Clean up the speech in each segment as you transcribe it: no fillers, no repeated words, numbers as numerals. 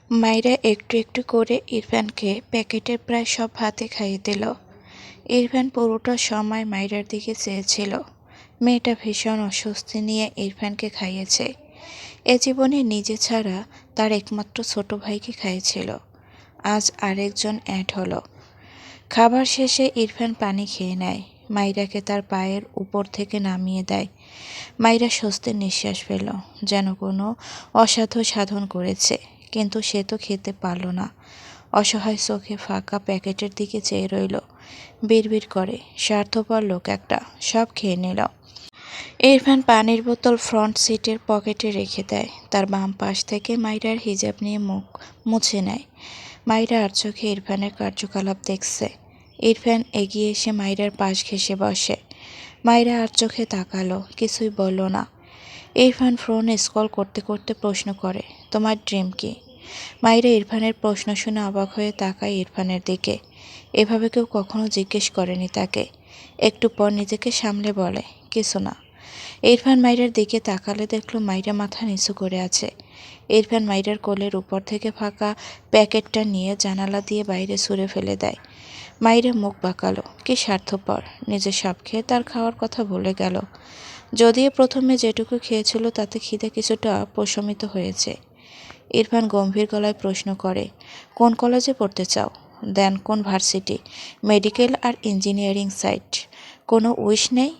মাইরা একটু একটু করে ইরফানকে প্যাকেটের প্রায় সব ভাতে খাইয়ে দিল। ইরফান পুরোটা সময় মাইরার দিকে চেয়েছিল। মেয়েটা ভীষণ অস্বস্তি নিয়ে ইরফানকে খাইয়েছে। এ জীবনে নিজে ছাড়া তার একমাত্র ছোট ভাইকে খাইয়েছিল। আজ আরেকজন অ্যাড হলো। খাবার শেষে ইরফান পানি খেয়ে নেয়। মাইরাকে তার পায়ের উপর থেকে নামিয়ে দেয়। মাইরা স্বস্তির নিঃশ্বাস ফেলল, যেন কোনো অসাধ্য সাধন করেছে। কিন্তু সে তো খেতে পারল না। অসহায় চোখে ফাঁকা প্যাকেটের দিকে চেয়ে রইল। বিড়বিড় করে, স্বার্থপর লোক একটা, সব খেয়ে নিল। ইরফান পানির বোতল ফ্রন্ট সিটের পকেটে রেখে দেয়। তার বাম পাশ থেকে মাইরার হিজাব নিয়ে মুখ মুছে নেয়। মাইরা আর চোখে ইরফানের কার্যকলাপ দেখছে। ইরফান এগিয়ে এসে মাইরার পাশ ঘেঁষে বসে। মাইরা আর চোখে তাকালো, কিছুই বলল না। ইরফান ফোন স্ক্রল করতে করতে প্রশ্ন করে, তোমার ড্রিম কি? মাইরা ইরফানের প্রশ্ন শুনে অবাক হয়ে তাকায় ইরফানের দিকে। এভাবে কেউ কখনো জিজ্ঞেস করেনি তাকে। একটু পর নিজেকে সামলে বলে, কিছু না। ইরফান মাইরার দিকে তাকালে দেখলো মাইরা মাথা নিচু করে আছে। ইরফান মাইরার কোলের উপর থেকে ফাঁকা প্যাকেটটা নিয়ে জানালা দিয়ে বাইরে ছুঁড়ে ফেলে দেয়। মাইরা মুখ বাঁকালো, কি স্বার্থপর, নিজে সব খেয়ে তার খাওয়ার কথা ভুলে গেল। যদিও প্রথমে যেটুকু খেয়েছিল তাতে খিদে কিছুটা প্রশমিত হয়েছে। ইরফান গম্ভীর গলায় প্রশ্ন করে, কোন কলেজে পড়তে চাও? দেন কোন ভার্সিটি? মেডিকেল আর ইঞ্জিনিয়ারিং সাইট? কোনো উইশ নেই?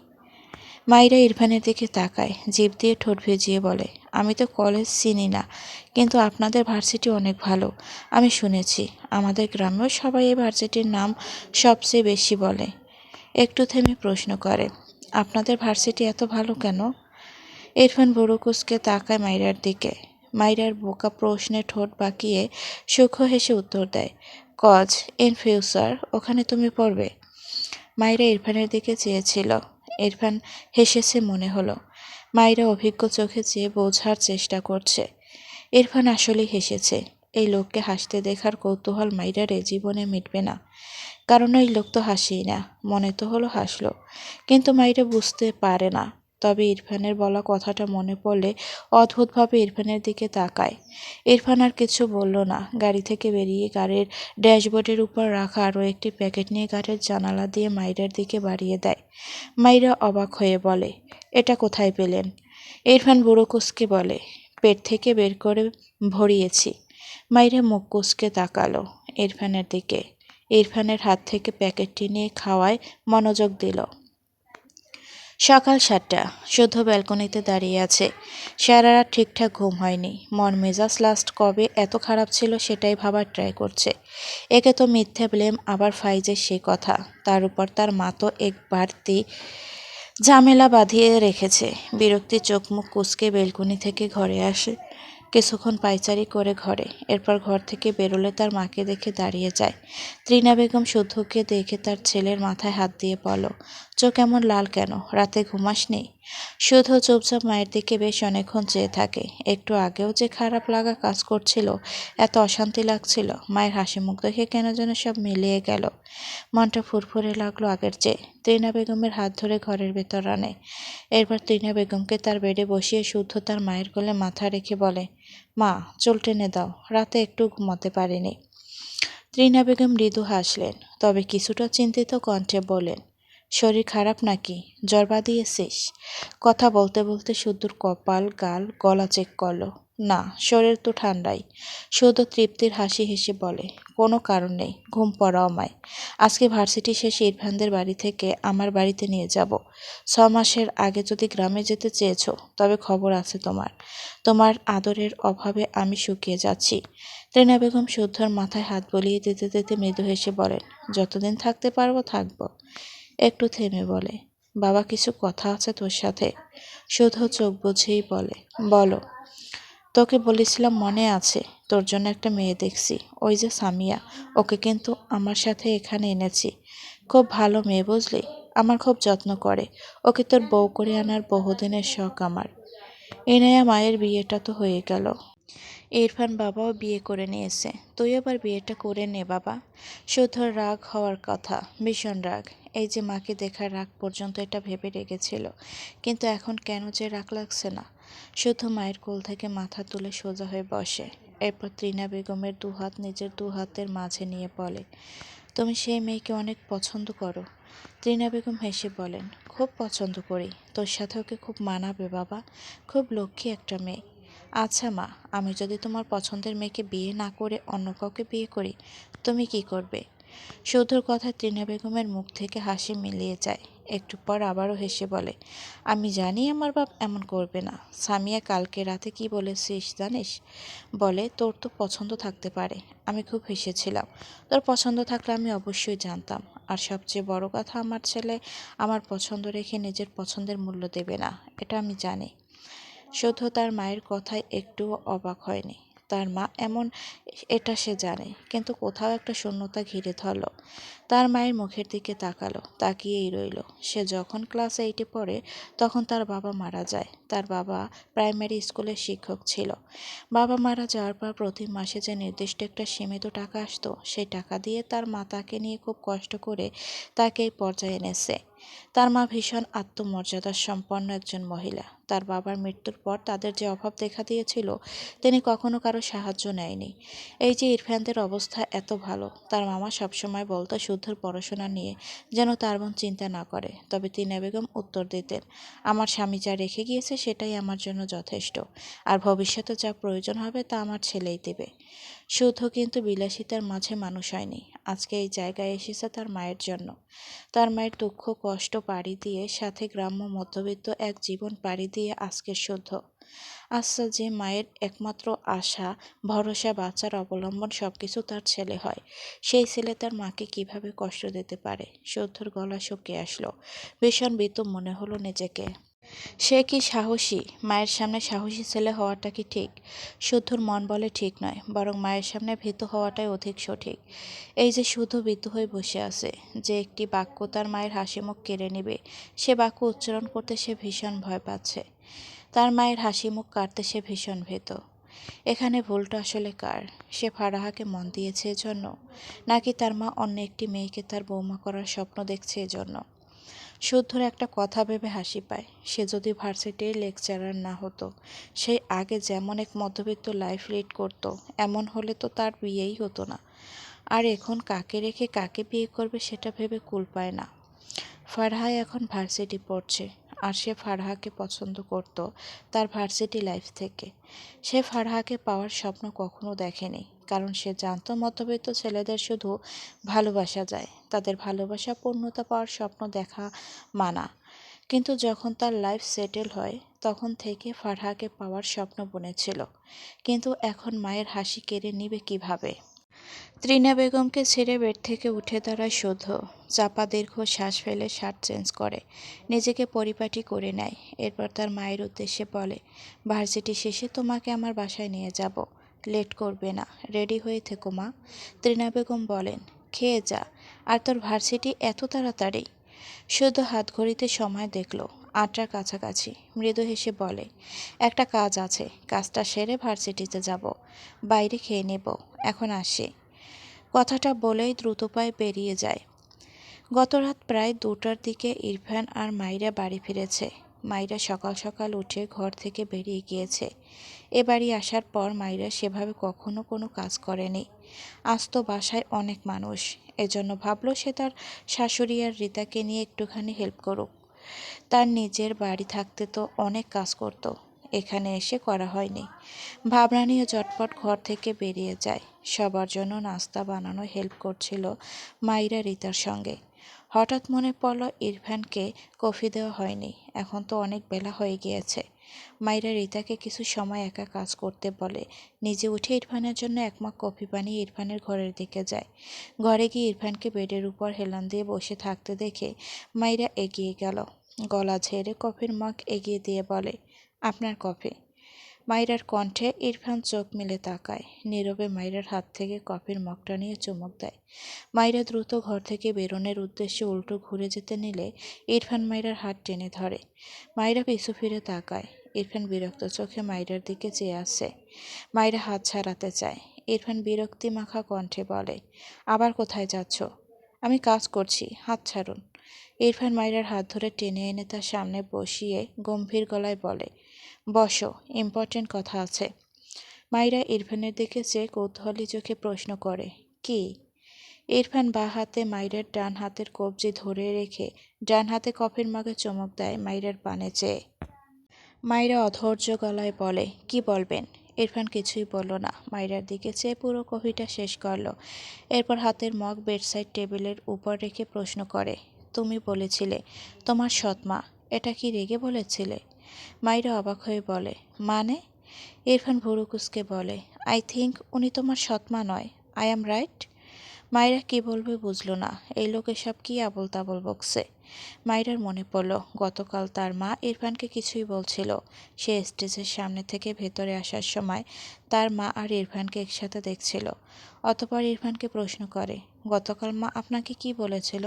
মাইরা ইরফানের দিকে তাকায়, জিভ দিয়ে ঠোঁট ভিজিয়ে বলে, আমি তো কলেজ চিনি না, কিন্তু আপনাদের ভার্সিটি অনেক ভালো। আমি শুনেছি। আমাদের গ্রামেও সবাই এই ভার্সিটির নাম সবচেয়ে বেশি বলে। একটু থেমে প্রশ্ন করে, আপনাদের ভার্সিটি এত ভালো কেন? ইরফান বুড়ো কুঁচকে তাকায় মাইরার দিকে। মাইরার বোকা প্রশ্নে ঠোঁট বাঁকিয়ে সূক্ষ্ম হেসে উত্তর দেয়, কজ ইন ফিউচার ওখানে তুমি পড়বে। মাইরা ইরফানের দিকে চেয়েছিল। ইরফান হেসেছে মনে হলো। মাইরা অভিজ্ঞ চোখে চেয়ে বোঝার চেষ্টা করছে। ইরফান আসলেই হেসেছে। এই লোককে হাসতে দেখার কৌতূহল মাইরার জীবনে মিটবে না। কারণ ওই লোক তো হাসেই না। মনে তো হলো হাসলো, কিন্তু মাইরা বুঝতে পারে না। তবে ইরফানের বলা কথাটা মনে পড়লে অদ্ভুতভাবে ইরফানের দিকে তাকায়। ইরফান আর কিছু বলল না। গাড়ি থেকে বেরিয়ে গাড়ির ড্যাশবোর্ডের উপর রাখা আরও একটি প্যাকেট নিয়ে গাড়ির জানালা দিয়ে মাইরার দিকে বাড়িয়ে দেয়। মাইরা অবাক হয়ে বলে, এটা কোথায় পেলেন? ইরফান বুড়ো কুঁচকে বলে, পেট থেকে বের করে ভরিয়েছি। মাইরা মুখ কুঁচকে তাকালো ইরফানের দিকে। ইরফানের হাত থেকে প্যাকেটটি নিয়ে খাওয়ায় মনোযোগ দিল। সকাল 7টা। শুদ্ধ ব্যালকনিতে দাঁড়িয়ে আছে। সারা রাত ঠিকঠাক ঘুম হয়নি। মন মেজাজ লাস্ট কবে এত খারাপ ছিল সেটাই ভাবার ট্রাই করছে। একে তো মিথ্যে ব্লেম, আবার ফাইজের সেই কথা। তার উপর তার মা তো এক বাড়তি ঝামেলা বাঁধিয়ে রেখেছে। বিরক্তি চোখ মুখ কুঁচকে বেলকনি থেকে ঘরে আসে। কিছুক্ষণ পায়চারি করে ঘরে, এরপর ঘর থেকে বেরোলে তার মাকে দেখে দাঁড়িয়ে যায়। ত্রিনা বেগম শুদ্ধকে দেখে তার ছেলের মাথায় হাত দিয়ে বলল, চোখ এমন লাল কেন? রাতে ঘুমাসনি? শুদ্ধ চুপচাপ মায়ের দিকে বেশ অনেকক্ষণ চেয়ে থাকে। একটু আগেও যে খারাপ লাগা কাজ করছিল, এত অশান্তি লাগছিল, মায়ের হাসি মুখ দেখে কেন যেন সব মিলিয়ে গেল। মনটা ফুরফুরে লাগলো আগের চেয়ে। ত্রিনা বেগমের হাত ধরে ঘরের ভেতর আনে। এরপর ত্রিনা বেগমকে তার বেডে বসিয়ে শুদ্ধ তার মায়ের কোলে মাথা রেখে বলে, মা, চুল টেনে দাও, রাতে একটু ঘুমাতে পারিনি। ত্রিনা বেগম মৃদু হাসলেন, তবে কিছুটা চিন্তিত কণ্ঠে বললেন, শরীর খারাপ নাকি? জ্বর বাঁধিয়েছিস? কথা বলতে বলতে শুদ্ধর কপাল, গাল, গলা চেক করলো। না, শরীর তো ঠান্ডাই। শুদ্ধ তৃপ্তির হাসি হেসে বলে, কোনো কারণ নেই, ঘুম পড়াও মায়। আজকে ভার্সিটি শেষে ইরফানদের বাড়ি থেকে আমার বাড়িতে নিয়ে যাব। 6 মাসের আগে যদি গ্রামে যেতে চেয়েছো, তবে খবর আছে তোমার। তোমার আদরের অভাবে আমি শুকিয়ে যাচ্ছি। ত্রিনা বেগম শুদ্ধর মাথায় হাত বলিয়ে দিতে দিতে মৃদু হেসে বলেন, যতদিন থাকতে পারবো থাকবো। একটু থেমে বলে, বাবা, কিছু কথা আছে তোর সাথে। শুদ্ধ চোখ বুঝেই বলে, বলো। তোকে বলেছিলাম মনে আছে, তোর জন্য একটা মেয়ে দেখছি, ওই যে সামিয়া, ওকে কিন্তু আমার সাথে এখানে এনেছি। খুব ভালো মেয়ে বুঝলি, আমার খুব যত্ন করে। ওকে তোর বউ করে আনার বহুদিনের শখ আমার। ইনায়া মায়ের বিয়েটা তো হয়ে গেল। ইরফান বাবাও বিয়ে করে নিয়েছে, তুই আবার বিয়েটা করে নে বাবা। শুদ্ধর রাগ হওয়ার কথা, ভীষণ রাগ। এই যে মাকে দেখার রাগ পর্যন্ত এটা ভেবে রেখেছিল, কিন্তু এখন কেন যে রাগ লাগছে না। শুদ্ধ মায়ের কোল থেকে মাথা তুলে সোজা হয়ে বসে। এরপর ত্রিনা বেগমের দুহাত নিজের দুহাতের মাঝে নিয়ে বলে, তুমি সেই মেয়েকে অনেক পছন্দ করো? ত্রিনা বেগম হেসে বলেন, খুব পছন্দ করি। তোর সাথে ওকে খুব মানাবে বাবা, খুব লক্ষ্মী একটা মেয়ে। আচ্ছা মা, আমি যদি তোমার পছন্দের মেয়েকে বিয়ে না করে অন্য কাউকে বিয়ে করি, তুমি কি করবে? শুধুর কথায় ত্রিনা বেগমের মুখ থেকে হাসি মিলিয়ে যায়। একটু পর আবারও হেসে বলে, আমি জানি আমার বাপ এমন করবে না। সামিয়া কালকে রাতে কি বলেছিস জানিস? বলে, তোর তো পছন্দ থাকতে পারে। আমি খুব হেসেছিলাম। তোর পছন্দ থাকলে আমি অবশ্যই জানতাম। আর সবচেয়ে বড় কথা, আমার ছেলে আমার পছন্দ রেখে নিজের পছন্দের মূল্য দেবে না, এটা আমি জানি। শুধু তার মায়ের কথায় একটুও অবাক হয়নি। তার মা এমন, এটা সে জানে, কিন্তু কোথাও একটা শূন্যতা ঘিরে ধরল। তার মায়ের মুখের দিকে তাকালো, তাকিয়েই রইল। সে যখন ক্লাস 8-এ পড়ে তখন তার বাবা মারা যায়। তার বাবা প্রাইমারি স্কুলের শিক্ষক ছিল। বাবা মারা যাওয়ার পর প্রতি মাসে যে নির্দিষ্ট একটা সীমিত টাকা আসতো, সেই টাকা দিয়ে তার মা তাকে নিয়ে খুব কষ্ট করে তাকে এই পর্যায়ে এনেছে। তার মা ভীষণ আত্মমর্যাদা সম্পন্ন একজন মহিলা। তার বাবার মৃত্যুর পর তাদের যে অভাব দেখা দিয়েছিল, তিনি কখনো কারো সাহায্য নেয়নি। এই যে ইরফানদের অবস্থা এত ভালো, তার মামা সবসময় বলতো শুদ্ধর পড়াশোনা নিয়ে যেন তার বোন চিন্তা না করে। তবে টিনা বেগম উত্তর দিতেন, আমার স্বামী যা রেখে গিয়েছে সেটাই আমার জন্য যথেষ্ট, আর ভবিষ্যতে যা প্রয়োজন হবে তা আমার ছেলেই দেবে। শুদ্ধ কিন্তু বিলাসিতার মাঝে মানুষ হয়নি। আজকে এই জায়গায় এসেছে তার মায়ের জন্য। তার মায়ের দুঃখ কষ্ট পাড়ি দিয়ে, সাথে গ্রাম্য মধ্যবিত্ত এক জীবন পাড়ি দিয়ে আজকের শুদ্ধ। আচ্ছা, যে মায়ের একমাত্র আশা ভরসা বাচ্চার অবলম্বন সবকিছু তার ছেলে হয়, সেই ছেলে তার মাকে কিভাবে কষ্ট দিতে পারে? শুদ্ধর গলা শুকিয়ে আসলো। ভীষণ ভীতু মনে হলো নিজেকে। সে কি সাহসী? মায়ের সামনে সাহসী ছেলে হওয়াটা কি ঠিক? শুদ্ধর মন বলে ঠিক নয়, বরং মায়ের সামনে ভীতু হওয়াটাই অধিক সঠিক। এই যে শুদ্ধ ভীতু হয়ে বসে আছে, যে একটি বাক্য তার মায়ের হাসি মুখ কেড়ে নেবে, সে বাক্য উচ্চারণ করতে সে ভীষণ ভয় পাচ্ছে। তার মায়ের হাসি মুখ কাটতে সে ভীষণ ভীত। এখানে ভুলটা আসলে কার? সে ফারাহাকে মন দিয়েছে এজন্য, নাকি তার মা অন্য একটি মেয়েকে তার বৌমা করার স্বপ্ন দেখছে এজন্য? শুদ্ধর একটা কথা ভেবে হাসি পায়। সে যদি ভার্সিটির লেকচারার না হতো, সেই আগে যেমন এক মধ্যবিত্ত লাইফ লিড করত, এমন হলে তো তার বিয়েই হতো না। আর এখন কাকে রেখে কাকে বিয়ে করবে সেটা ভেবে কুল পায় না। ফারহা এখন ভার্সিটি পড়ছে, আর সে ফারহাকে পছন্দ করত তার ভার্সিটি লাইফ থেকে। সে ফারহাকে পাওয়ার স্বপ্ন কখনো দেখেনি, কারণ সে জানত মধ্যবিত্ত ছেলেদের শুধু ভালোবাসা যায়, তাদের ভালোবাসা পূর্ণতা পাওয়ার স্বপ্ন দেখা মানা। কিন্তু যখন তার লাইফ সেটেল হয়, তখন থেকে ফারহাকে পাওয়ার স্বপ্ন বুনেছিল। কিন্তু এখন মায়ের হাসি কেড়ে নিবে কিভাবে? ত্রিনা বেগমকে ছেড়ে বেড থেকে উঠে দাঁড়ায় শুদ্ধ। চাপা দীর্ঘ শ্বাস ফেলে শার্ট চেঞ্জ করে, নিজেকে পরিপাটি করে নেয়। এরপর তার মায়ের উদ্দেশ্যে বলে, ভার্সিটি শেষে তোমাকে আমার বাসায় নিয়ে যাব, লেট করবে না, রেডি হয়ে থেকো মা। ত্রিনা বেগম বলেন, খেয়ে যা। আর তোর ভার্সিটি এত তাড়াতাড়ি? শুদ্ধ হাত ঘড়িতে সময় দেখল, 8টার কাছাকাছি। মৃদু হেসে বলে, একটা কাজ আছে, কাজটা সেরে ভার্সিটিতে যাব, বাইরে খেয়ে নেব, এখন আসি। কথাটা বলেই দ্রুত পায়ে বেরিয়ে যায়। গতরাত প্রায় 2টার দিকে ইরফান আর মাইরা বাড়ি ফিরেছে। মাইরা সকাল সকাল উঠে ঘর থেকে বেরিয়ে গিয়েছে। এ বাড়ি আসার পর মাইরা সেভাবে কখনো কোনো কাজ করেনি। আজ তো বাসায় অনেক মানুষ, এজন্য ভাবল সে তার শাশুড়ি আর রিতাকে নিয়ে একটুখানি হেল্প করুক। তার নিজের বাড়ি থাকতে তো অনেক কাজ করত, এখানে এসে করা হয়নি। ভাবনা নিয়ে চটপট ঘর থেকে বেরিয়ে যায়। সবার জন্য নাস্তা বানানো হেল্প করছিল মাইরা রিতার সঙ্গে। হঠাৎ মনে পড়ল ইরফানকে কফি দেওয়া হয়নি, এখন তো অনেক বেলা হয়ে গিয়েছে। মাইরা রিতাকে কিছু সময় একা কাজ করতে বলে, নিজে উঠে ইরফানের জন্য এক মগ কফি বানিয়ে ইরফানের ঘরের দিকে যায়। ঘরে গিয়ে ইরফানকে বেডের উপর হেলান দিয়ে বসে থাকতে দেখে মাইরা এগিয়ে গেল। গলা ঝেড়ে কফির মগ এগিয়ে দিয়ে বলে, আপনার কফি। মাইরার কণ্ঠে ইরফান চোখ মেলে তাকায়। নীরবে মাইরার হাত থেকে কফির মগটা নিয়ে চুমুক দেয়। মাইরা দ্রুত ঘর থেকে বেরোনোর উদ্দেশ্যে উল্টো ঘুরে যেতে নিলে ইরফান মাইরার হাত টেনে ধরে। মাইরা পিছু ফিরে তাকায়। ইরফান বিরক্ত চোখে মাইরার দিকে চেয়ে আসে। মাইরা হাত ছাড়াতে চায়। ইরফান বিরক্তি মাখা কণ্ঠে বলে, আবার কোথায় যাচ্ছ? আমি কাজ করছি, হাত ছাড়ুন। ইরফান মাইরার হাত ধরে টেনে এনে তার সামনে বসিয়ে গম্ভীর গলায় বলে, বসো, ইম্পর্টেন্ট কথা আছে। মাইরা ইরফানের দিকে চেয়ে কৌতূহলী চোখে প্রশ্ন করে, কি? ইরফান বাঁ হাতে মাইরার ডান হাতের কবজি ধরে রেখে ডান হাতে কফির মগে চুমুক দেয় মাইরার পানে চেয়ে। মাইরা অধৈর্য গলায় বলে, কি বলবেন? ইরফান কিছুই বলল না, মাইরার দিকে চেয়ে পুরো কফিটা শেষ করল। এরপর হাতের মগ বেডসাইড টেবিলের উপর রেখে প্রশ্ন করে, তুমি বলেছিলে তোমার সৎমা, এটা কি রেগে বলেছিলে? মাইরা অবাক হয়ে বলে, মানে? ইরফান ভুরু কুঁচকে বলে, আই থিঙ্ক উনি তোমার সৎমা নয়। I am right? মাইরা কি বলবে বুঝল না, এই লোক এসব কি আবোল তাবোল বকছে। মাইরার মনে পড়ল গতকাল তার মা ইরফানকে কিছুই বলছিল। সে স্টেজের সামনে থেকে ভেতরে আসার সময় তার মা আর ইরফানকে একসাথে দেখছিল। অতঃপর ইরফানকে প্রশ্ন করে, গতকাল মা আপনাকে কি বলেছিল?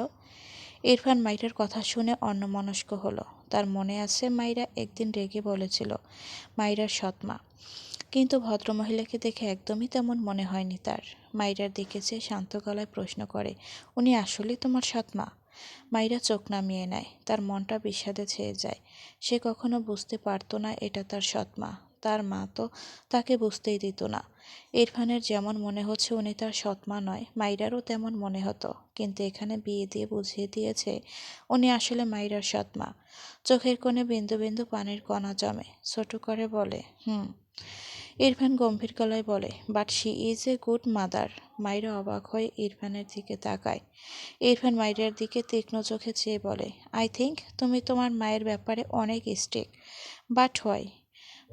ইরফান মাইরার কথা শুনে অন্যমনস্ক হলো। তার মনে আছে মাইরা একদিন রেগে বলেছিল মাইরার সৎমা, কিন্তু ভদ্রমহিলাকে দেখে একদমই তেমন মনে হয়নি তার। মাইরার দিকে চেয়ে শান্ত গলায় প্রশ্ন করে, উনি আসলেই তোমার সৎমা? মাইরা চোখ নামিয়ে নেয়, তার মনটা বিষাদে ছেয়ে যায়। সে কখনো বুঝতে পারত না এটা তার সৎমা। তার মা তো তাকে বুঝতেই দিত না। ইরফানের যেমন মনে হচ্ছে উনি তার সৎমা নয়, মাইরারও তেমন মনে হতো, কিন্তু এখানে বিয়ে দিয়ে বুঝিয়ে দিয়েছে উনি আসলে মাইরার সৎমা। চোখের কোণে বিন্দু বিন্দু পানির কণা জমে, ছোট করে বলে, ইরফান গম্ভীর গলায় বলে, but she is a good mother. মাইরা অবাক হয়ে ইরফানের দিকে তাকায়। ইরফান মাইরার দিকে তীক্ষ্ণ চোখে চেয়ে বলে, আই থিঙ্ক তুমি তোমার মায়ের ব্যাপারে অনেক স্ট্রিক্ট। But why?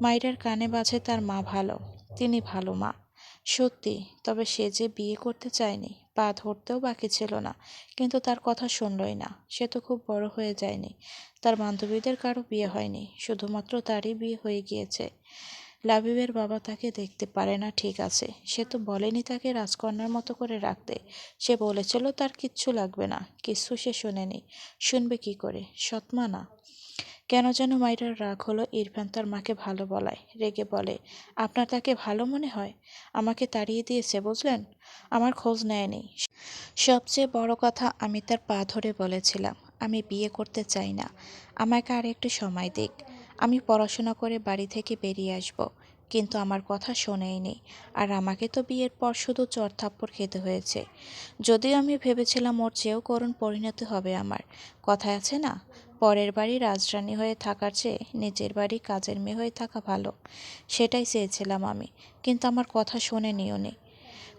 মাইরার কানে বাজে তার মা ভালো, তিনি ভালো মা। সত্যি, তবে সে যে বিয়ে করতে চায়নি, পা ধরতেও বাকি ছিল না, কিন্তু তার কথা শুনলই না। সে তো খুব বড় হয়ে যায়নি, তার বান্ধবীদের কারো বিয়ে হয়নি, শুধুমাত্র তারই বিয়ে হয়ে গিয়েছে। লাবিবের বাবা তাকে দেখতে পারে না, ঠিক আছে, সে তো বলেনি তাকে রাজকন্যার মতো করে রাখতে। সে বলেছিল তার কিচ্ছু লাগবে না, কিছু সে শোনেনি, শুনবে কি করে, সৎমা না। কেন যেন মাইরার রাগ হলো। ইরফান তার মাকে ভালো বলায়, রেগে বলে, আপনার তাকে ভালো মনে হয়? আমাকে তাড়িয়ে দিয়েছে বুঝলেন, আমার খোঁজ নেয়নি। সবচেয়ে বড় কথা, আমি তার পা ধরে বলেছিলাম আমি বিয়ে করতে চাই না, আমাকে আর একটু সময় দিক, আমি পড়াশোনা করে বাড়ি থেকে বেরিয়ে আসব। কিন্তু আমার কথা শোনেইনি, আর আমাকে তো বিয়ের পর শুধু চড়-থাপ্পড় খেতে হয়েছে। যদিও আমি ভেবেছিলাম ওর চেয়েও করুণ পরিণতি হবে আমার। কথায় আছে না, পরের বাড়ি রাজরানী হয়ে থাকার চেয়ে নিজের বাড়ি কাজের মেয়ে হয়ে থাকা ভালো। সেটাই চেয়েছিলাম আমি, কিন্তু আমার কথা শোনেনি উনি।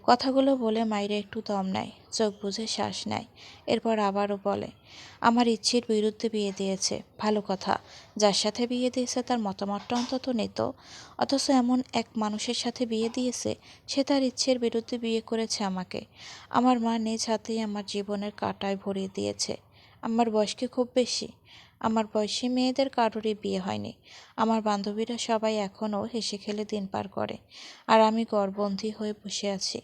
কথাগুলো বলে মাইরা একটু দম নেয়, চোখ বুজে শ্বাস নেয়। এরপর আবারও বলে, আমার ইচ্ছের বিরুদ্ধে বিয়ে দিয়েছে, ভালো কথা। যার সাথে বিয়ে দিয়েছে তার মতামতটা অন্তত নিত। অথচ এমন এক মানুষের সাথে বিয়ে দিয়েছে, সে তার ইচ্ছের বিরুদ্ধে বিয়ে করেছে আমাকে। আমার মা নিজ হাতেই আমার জীবনের কাঁটায় ভরিয়ে দিয়েছে। আমার বয়স কি খুব বেশি? আমার বয়সী মেয়েদের কারোরই বিয়ে হয়নি। আমার বান্ধবীরা সবাই এখনও হেসে খেলে দিন পার করে, আর আমি ঘরবন্দি হয়ে বসে আছি,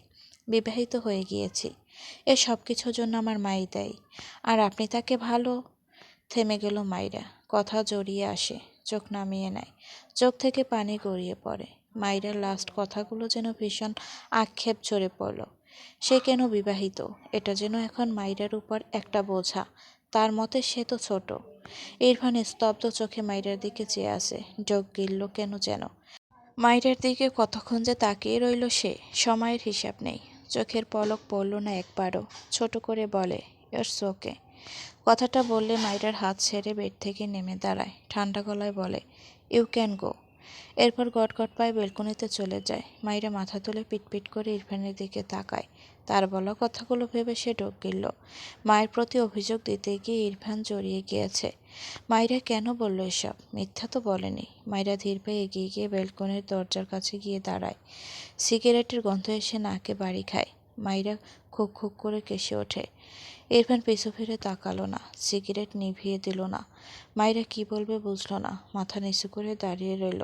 বিবাহিত হয়ে গিয়েছি। এ সব কিছুর জন্য আমার মাই দায়ী। আর আপনি তাকে ভালো। থেমে গেল মাইরা, কথা জড়িয়ে আসে, চোখ নামিয়ে নেয়, চোখ থেকে পানি গড়িয়ে পড়ে। মাইরার লাস্ট কথাগুলো যেন ভীষণ আক্ষেপ ঝরে পড়ল। সে কেন বিবাহিত, এটা যেন এখন মাইরার উপর একটা বোঝা। তার মতে সে তো ছোট। ইরফান স্তব্ধ চোখে মাইরার দিকে চেয়ে আসে, চোখ গিলল কেন যেন। মাইরার দিকে কতক্ষণ যে তাকিয়ে রইল সে, সময়ের হিসাব নেই। চোখের পলক পড়ল না একবারও। ছোট করে বলে, ইটস ওকে। কথাটা বললে মাইরার হাত ছেড়ে বেড থেকে নেমে দাঁড়ায়, ঠান্ডা গলায় বলে, ইউ ক্যান গো। এরপর গটগট পায়ে বেলকনিতে চলে যায়। মাইরা মাথা তুলে পিটপিট করে ইরফানের দিকে তাকায়। তার বলা কথাগুলো ভেবে সে ঢোক গিলল। মায়ের প্রতি অভিযোগ দিতে গিয়ে ইরফান জড়িয়ে গিয়েছে। মাইরা কেন বলল এসব? মিথ্যা তো বলেনি। মাইরা ধীর পায়ে এগিয়ে গিয়ে বেলকনির দরজার কাছে গিয়ে দাঁড়ায়। সিগারেটের গন্ধ এসে নাকে বাড়ি খায়। মাইরা খুক খুক করে কেসে ওঠে। ইরফান পিছু ফিরে তাকালো না, সিগারেট নিভিয়ে দিল না। মাইরা কি বলবে বুঝল না, মাথা নিচু করে দাঁড়িয়ে রইল।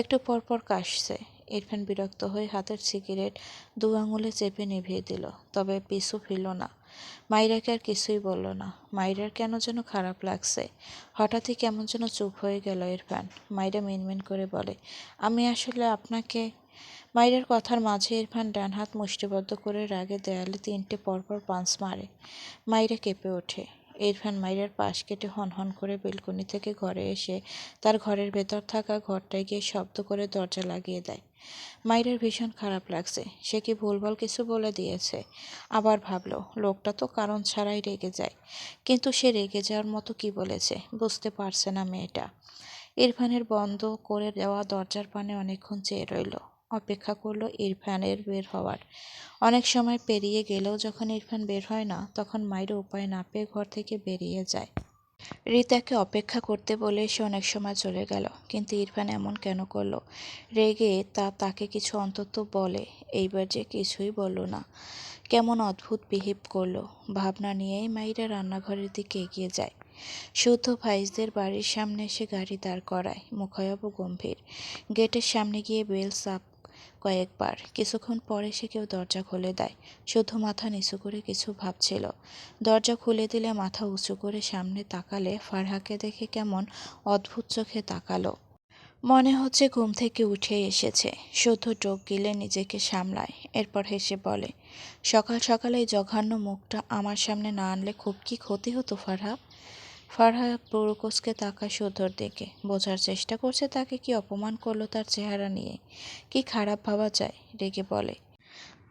একটু পরপর কাশছে। ইরফান বিরক্ত হয়ে হাতের সিগারেট 2 আঙুলে চেপে নিভিয়ে দিল, তবে পিছু ফিরল না। মাইরাকে আর কিছুই বলল না। মাইরার কেন যেন খারাপ লাগছে। হঠাৎই কেমন যেন চুপ হয়ে গেল ইরফান। মাইরা মিনমিন করে বলে, আমি আসলে আপনাকে। মাইরার কথার মাঝে ইরফান ডান হাত মুষ্টিবদ্ধ করে রাগে দেয়ালে 3টে পরপর পাঞ্চ মারে। মাইরা কেঁপে ওঠে। ইরফান মাইরার পাশ কেটে হনহন করে বেলকনি থেকে ঘরে এসে তার ঘরের ভেতর থাকা ঘরটায় গিয়ে শব্দ করে দরজা লাগিয়ে দেয়। মাইরার ভীষণ খারাপ লাগছে। সে কি ভুলভাল কিছু বলে দিয়েছে? আবার ভাবলো লোকটা তো কারণ ছাড়াই রেগে যায়, কিন্তু সে রেগে যাওয়ার মতো কি বলেছে বুঝতে পারছে না মেয়েটা। ইরফানের বন্ধ করে দেওয়া দরজার পানে অনেকক্ষণ চেয়ে রইল, অপেক্ষা করলো ইরফানের বের হওয়ার। অনেক সময় পেরিয়ে গেলেও যখন ইরফান বের হয় না, তখন মাইরা উপায় না পেয়ে ঘর থেকে বেরিয়ে যায়। রিতাকে অপেক্ষা করতে বলে সে অনেক সময় চলে গেল, কিন্তু ইরফান এমন কেন করলো? রেগে তাকে কিছু অন্তত বলে, এইবার যে কিছুই বলল না। কেমন অদ্ভুত বিহেভ করলো। ভাবনা নিয়েই মাইরা রান্নাঘরের দিকে এগিয়ে যায়। শুদ্ধ ফাইজদের বাড়ির সামনে এসে গাড়ি দাঁড় করায়, মুখায়ব গম্ভীর। গেটের সামনে গিয়ে বেল চাপ কয়েকবার। কিছুক্ষণ পরে সে কেউ দরজা খুলে দেয়। শুদ্ধ মাথা নিচু করে কিছু ভাবছিল। দরজা খুলে দিলে মাথা উঁচু করে সামনে তাকালে ফারহাকে দেখে কেমন অদ্ভুত চোখে তাকালো। মনে হচ্ছে ঘুম থেকে উঠে এসেছে। শুদ্ধ চোখ গিলে নিজেকে সামলায়, এরপর হেসে বলে, সকাল সকালে এই জঘন্য মুখটা আমার সামনে না আনলে খুব কি ক্ষতি হতো ফারহা? ফারহা পুরুকুসকে তাকায় শুদ্ধর দিকে, বোঝার চেষ্টা করছে তাকে কি অপমান করলো তার চেহারা নিয়ে। কি খারাপ ভাবা যায়? রেগে বলে,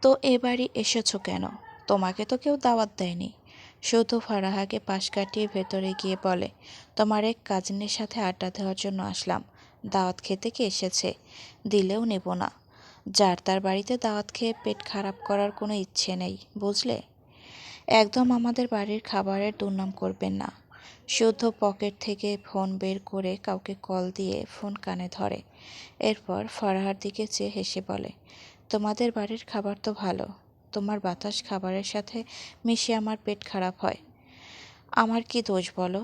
তো এ বাড়ি এসেছো কেন? তোমাকে তো কেউ দাওয়াত দেয়নি। শুধু ফারাহাকে পাশ কাটিয়ে ভেতরে গিয়ে বলে, তোমার এক কাজিনের সাথে আড্ডা দেওয়ার জন্য আসলাম। দাওয়াত খেতে কে এসেছে? দিলেও নেব না। যার তার বাড়িতে দাওয়াত খেয়ে পেট খারাপ করার কোনো ইচ্ছে নেই, বুঝলে? একদম আমাদের বাড়ির খাবারের দুর্নাম করবেন না। শুদ্ধ পকেট থেকে ফোন বের করে কাউকে কল দিয়ে ফোন কানে ধরে। এরপর ফারাহার দিকে চেয়ে হেসে বলে, তোমাদের বাড়ির খাবার তো ভালো। তোমার বাতাস খাবারের সাথে মিশে আমার পেট খারাপ হয়। আমার কি দোষ বলো?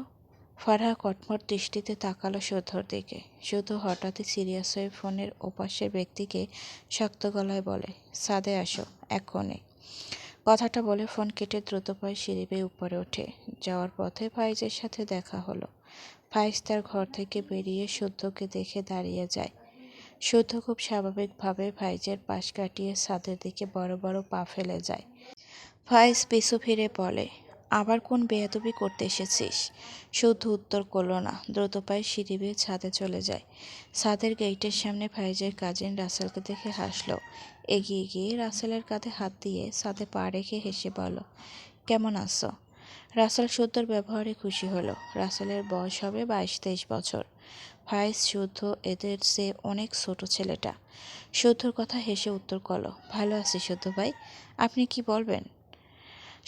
ফারহা কটমট দৃষ্টিতে তাকালো শুদ্ধর দিকে। শুদ্ধ হঠাৎই সিরিয়াস হয়ে ফোনের ওপাশের ব্যক্তিকে শক্ত গলায় বলে, ছাদে আসো এক্ষণে। কথাটা বলে ফোন কেটে দ্রুত পায়ে সিঁড়ি বেয়ে উপরে ওঠে। যাওয়ার পথে ফাইজের সাথে দেখা হলো। ফাইজ তার ঘর থেকে বেরিয়ে শুদ্ধকে দেখে দাঁড়িয়ে যায়। শুদ্ধ খুব স্বাভাবিকভাবে ফাইজের পাশ কাটিয়ে ছাদের দিকে বড় বড় পা ফেলে যায়। ফাইজ পিছু ফিরে বলে, আবার কোন বেয়াদবি করতে এসেছিস? শুদ্ধ উত্তর করল না, দ্রুত পায়ে সিঁড়ি বেয়ে ছাদে চলে যায়। ছাদের গেটের সামনে ফাইজের কাজিন রাসেলকে দেখে হাসল। এগিয়ে গিয়ে রাসেলের কাঁধে হাত দিয়ে ছাদে পা রেখে হেসে বলল, কেমন আছো? রাসেল শুদ্ধর ব্যবহারে খুশি হলো। রাসেলের বয়স হবে 22-23 বছর। ফাইজ শুদ্ধ এদের চেয়ে অনেক ছোট ছেলেটা। শুদ্ধর কথা হেসে উত্তর করলো, ভালো আছি শুদ্ধ ভাই, আপনি কি বলবেন?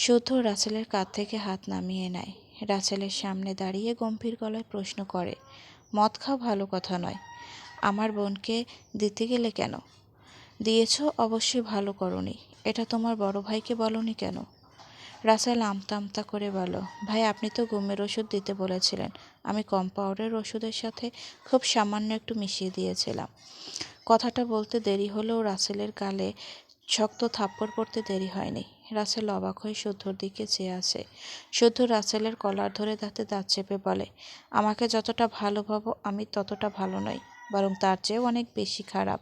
শুদ্ধ রাসেলের কাঁধ থেকে হাত নামিয়ে নেয়। রাসেলের সামনে দাঁড়িয়ে গম্ভীর গলায় প্রশ্ন করে, মদ খাও ভালো কথা নয়, আমার বোনকে দিতে গেলে কেন? দিয়েছ অবশ্যই ভালো করনি। এটা তোমার বড় ভাইকে বলনি কেন? রাসেল আমতা আমতা করে বলল, ভাই আপনি তো ঘুমের ওষুধ দিতে বলেছিলেন, আমি কম পাওয়ারের ওষুধের সাথে খুব সামান্য একটু মিশিয়ে দিয়েছিলাম। কথাটা বলতে দেরি হলেও রাসেলের গালে শক্ত থাপ্পড় পড়তে দেরি হয়নি। রাসেল অবাক হয়ে শুদ্ধর দিকে চেয়ে আছে। শুদ্ধ রাসেলের কলার ধরে দাঁতে দাঁত চেপে বলে, আমাকে যতটা ভালো ভাবো আমি ততটা ভালো নই, বরং তার চেয়েও অনেক বেশি খারাপ।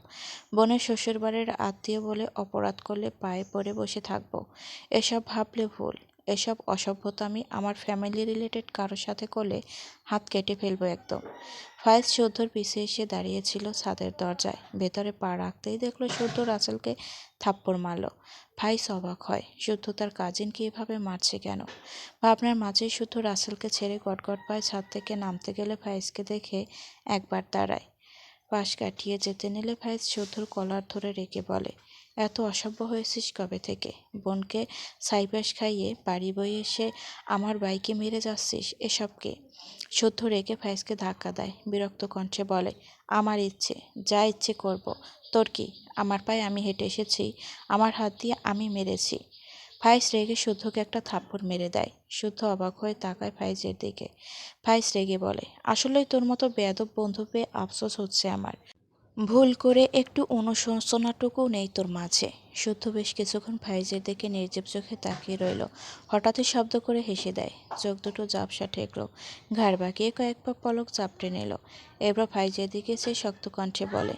বোনের শ্বশুরবাড়ির আত্মীয় বলে অপরাধ করলে পায়ে পড়ে বসে থাকবো, এসব ভাবলে ভুল। এসব অসভ্যতামি আমার ফ্যামিলি রিলেটেড কারোর সাথে করলে হাত কেটে ফেলবো একদম। ফায়েজ শুদ্ধর পিছে এসে দাঁড়িয়েছিল ছাদের দরজায়। ভেতরে পা রাখতেই দেখলো শুদ্ধ রাসেলকে থাপ্পড় মারল। ফায়েজ অবাক হয়, শুদ্ধ তার কাজিনকে এভাবে মারছে কেন? ভাবনার মাঝেই শুদ্ধ রাসেলকে ছেড়ে গটগট পায়ে ছাদ থেকে নামতে গেলে ফায়েজকে দেখে একবার দাঁড়ায়। পাশ কাটিয়ে যেতে নিলে ফায়েজ শুদ্ধর কলার ধরে রেখে বলে, এত অসভ্য হয়েছিস কবে থেকে? বোনকে ছাইপাশ খাইয়ে বাড়ি বয়ে এসে আমার বাইকে মেরে যাচ্ছিস, এসব কে? শুদ্ধ রেগে ফায়েজকে ধাক্কা দেয়, বিরক্ত কণ্ঠে বলে, আমার ইচ্ছে, যা ইচ্ছে করব, তোর কি? আমার পায়ে আমি হেঁটে এসেছি, আমার হাত দিয়ে আমি মেরেছি। ফায়েজ রেগে শুদ্ধকে একটা থাপ্পড় মেরে দেয়। শুদ্ধ অবাক হয়ে তাকায় ফায়েজের দিকে। ফায়েজ রেগে বলে, আসলেই তোর মতো বেয়াদব বন্ধু পেয়ে আফসোস হচ্ছে আমার। ভুল করে একটু অনুশোচনাটুকু নেই তোর মাঝে। শুদ্ধ বেশ কিছুক্ষণ ফাইজের দিকে নির্জীব চোখে তাকিয়ে রইল। হঠাৎই শব্দ করে হেসে দেয়। চোখ দুটো ঝাপসা ঠেকল। ঘাড় বাঁকিয়ে কয়েক পা পলক চাপড়ে নিল। এবার ফাইজের দিকে সে শক্ত কণ্ঠে বলে,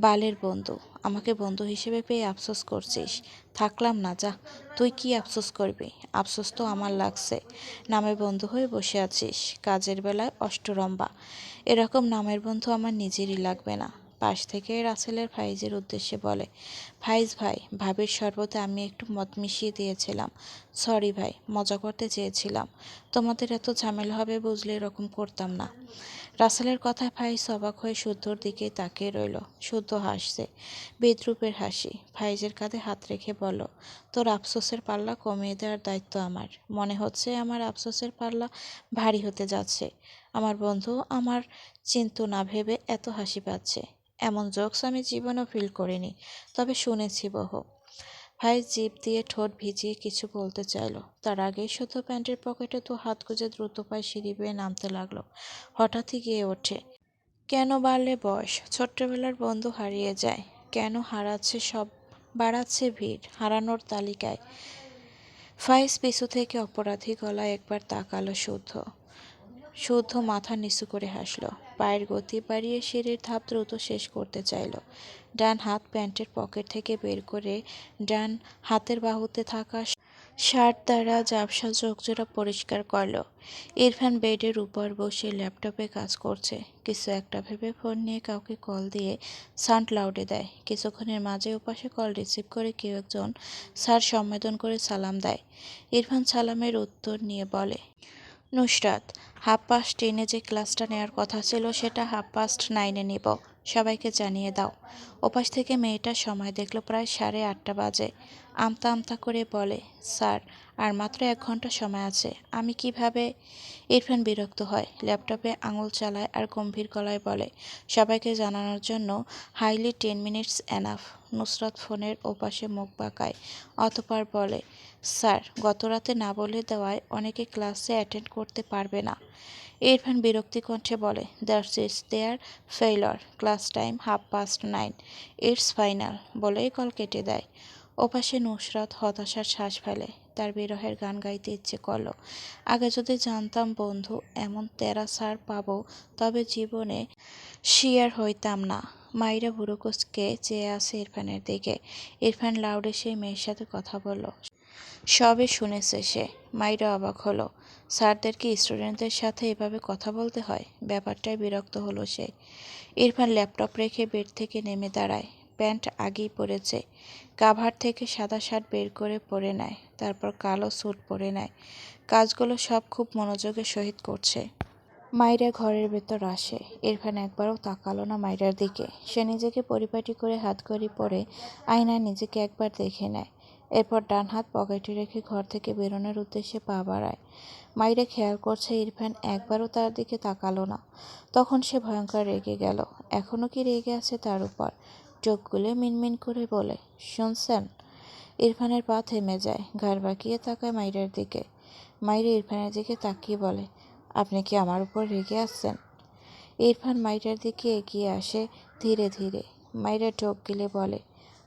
বালের বন্ধু, আমাকে বন্ধু হিসেবে পেয়ে আফসোস করছিস? থাকলাম না, যা। তুই কি আফসোস করবি? আফসোস তো আমার লাগছে। নামের বন্ধু হয়ে বসে আছিস, কাজের বেলায় অষ্টরম্ভা। এরকম নামের বন্ধু আমার নিজেরই লাগবে না। পাশ থেকে রাসেলের ফাইজের উদ্দেশ্যে বলে, ফাইজ ভাই, ভাবির শরবতে আমি একটু মদ মিশিয়ে দিয়েছিলাম। সরি ভাই, মজা করতে চেয়েছিলাম। তোমাদের এত ঝামেলা হবে বুঝলে এরকম করতাম না। রাসেলের কথায় ফাইজ অবাক হয়ে শুদ্ধর দিকে তাকিয়ে রইল। শুদ্ধ হাসছে, বিদ্রূপের হাসি। ফাইজের কাঁধে হাত রেখে বলল, তোর আফসোসের পাল্লা কমিয়ে দেওয়ার দায়িত্ব আমার। মনে হচ্ছে আমার আফসোসের পাল্লা ভারী হতে যাচ্ছে। আমার বন্ধু আমার চিন্তা না ভেবে এত হাসি পাচ্ছে। এমন জোকস আমি জীবনেও ফিল করিনি, তবে শুনেছি বহু। ভাই জিভ দিয়ে ঠোঁট ভিজিয়ে কিছু বলতে চাইল, তার আগেই শুদ্ধ প্যান্টের পকেটে তো হাত গুজে দ্রুত পায়ে সিঁড়ি বেয়ে নামতে লাগলো। হঠাৎই গিয়ে ওঠে, কেন বাড়লে বয়স, ছোট্টবেলার বন্ধু হারিয়ে যায়। কেন হারাচ্ছে সব, বাড়াচ্ছে ভিড় হারানোর তালিকায়। ফাইজ পিছু থেকে অপরাধী গলায় একবার তাকালো শুদ্ধ। শুদ্ধ মাথা নিচু করে হাসল, পায়ের গতি বাড়িয়ে সিঁড়ির ধাপ দ্রুত শেষ করতে চাইল। ডান হাত প্যান্টের পকেট থেকে বের করে ডান হাতের বাহুতে থাকা শার্ট দ্বারা ঝাপসা চোখজোড়া পরিষ্কার করল। ইরফান বেডের উপর বসে ল্যাপটপে কাজ করছে। কিছু একটা ভেবে ফোন নিয়ে কাউকে কল দিয়ে সাউন্ড লাউডে দেয়। কিছুক্ষণের মাঝে ওপাশে কল রিসিভ করে কেউ একজন স্যার সম্বোধন করে সালাম দেয়। ইরফান সালামের উত্তর নিয়ে বলে, নুসরাত, 10:30 যে ক্লাসটা নেওয়ার কথা ছিল সেটা 9:30 নিব, সবাইকে জানিয়ে দাও। ওপাশ থেকে মেয়েটা সময় দেখল প্রায় 8:30 বাজে। আমতা আমতা করে বলে, স্যার, আর মাত্র 1 ঘন্টা সময় আছে, আমি কিভাবে? ইরফান বিরক্ত হয়, ল্যাপটপে আঙুল চালায় আর গম্ভীর গলায় বলে, সবাইকে জানানোর জন্য হাইলি 10 মিনিটস এনাফ। নুসরাত ফোনের ওপাশে মুখ বাঁকায়, অতঃপর বলে, স্যার, গত রাতে না বলে দেওয়ায় অনেকে ক্লাসে অ্যাটেন্ড করতে পারবে না। ইরফান বিরক্তি কণ্ঠে বলে, that's its their failure, class time 9:30, it's final, বলেই কল কেটে দেয়। ওপাশে নুসরাত হতাশার শ্বাস ফেলে, তার বিরহের গান গাইতে ইচ্ছে করল। আগে যদি জানতাম বন্ধু এমন তেরা স্যার পাবো, তবে জীবনে শিয়ার হইতাম না। মাইরা বুড়োকুচকে চেয়ে আছে ইরফানের দিকে। ইরফান লাউডে সেই মেয়ের সাথে কথা বলল, সবে শুনেছে সে। মাইরা অবাক হলো, স্যারদের কি স্টুডেন্টদের সাথে এভাবে কথা বলতে হয়? ব্যাপারটায় বিরক্ত হলো সে। ইরফান ল্যাপটপ রেখে বেড থেকে নেমে দাঁড়ায়। প্যান্ট আগেই পরেছে। কাভার থেকে সাদা শার্ট বের করে পরে নেয়, তারপর কালো স্যুট পরে নেয়। কাজগুলো সব খুব মনোযোগের সহিত করছে। মাইরা ঘরের ভেতর আসে। ইরফান একবারও তাকালো না মাইরার দিকে। সে নিজেকে পরিপাটি করে হাতঘড়ি পরে আয়নায় নিজেকে একবার দেখে নেয়। এরপর ডান হাত পকেটে রেখে ঘর থেকে বেরোনোর উদ্দেশ্যে পা বাড়ায়। মাইরা খেয়াল করছে ইরফান একবারও তার দিকে তাকালো না। তখন সে ভয়ঙ্কর রেগে গেল। এখনও কি রেগে আছে তার উপর? চোখ গুলে মিনমিন করে বলে, শুনছেন? ইরফানের পা থেমে যায়, ঘাড় বাঁকিয়ে তাকায় মাইরার দিকে। মাইরা ইরফানের দিকে তাকিয়ে বলে, আপনি কি আমার উপর রেগে আছেন? ইরফান মাইরার দিকে এগিয়ে আসে ধীরে ধীরে। মাইরা ঢোক গিলে বলে,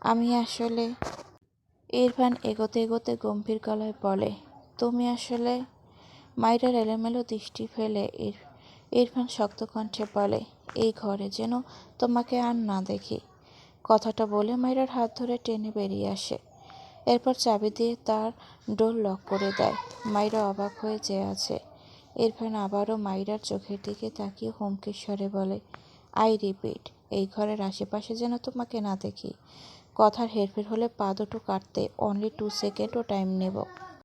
আমি আসলে। ইরফান এগোতে এগোতে গম্ভীর গলায় বলে, তুমি আসলে। মাইরার এলোমেলো দৃষ্টি ফেলে ইরফান শক্ত কণ্ঠে বলে, এই ঘরে যেন তোমাকে আর না দেখি। কথাটা বলে মাইরার হাত ধরে টেনে বেরিয়ে আসে। এরপর চাবি দিয়ে তার ডোর লক করে দেয়। মাইরা অবাক হয়ে চেয়ে আছে। ইরফান আবারও মাইরার চোখের দিকে তাকিয়ে হুমকির স্বরে বলে, আই রিপিট, এই ঘরের আশেপাশে যেন তোমাকে না দেখি। কথার হেরফের হলে পা দুটো কাটতে অনলি 2 সেকেন্ডও টাইম নেব।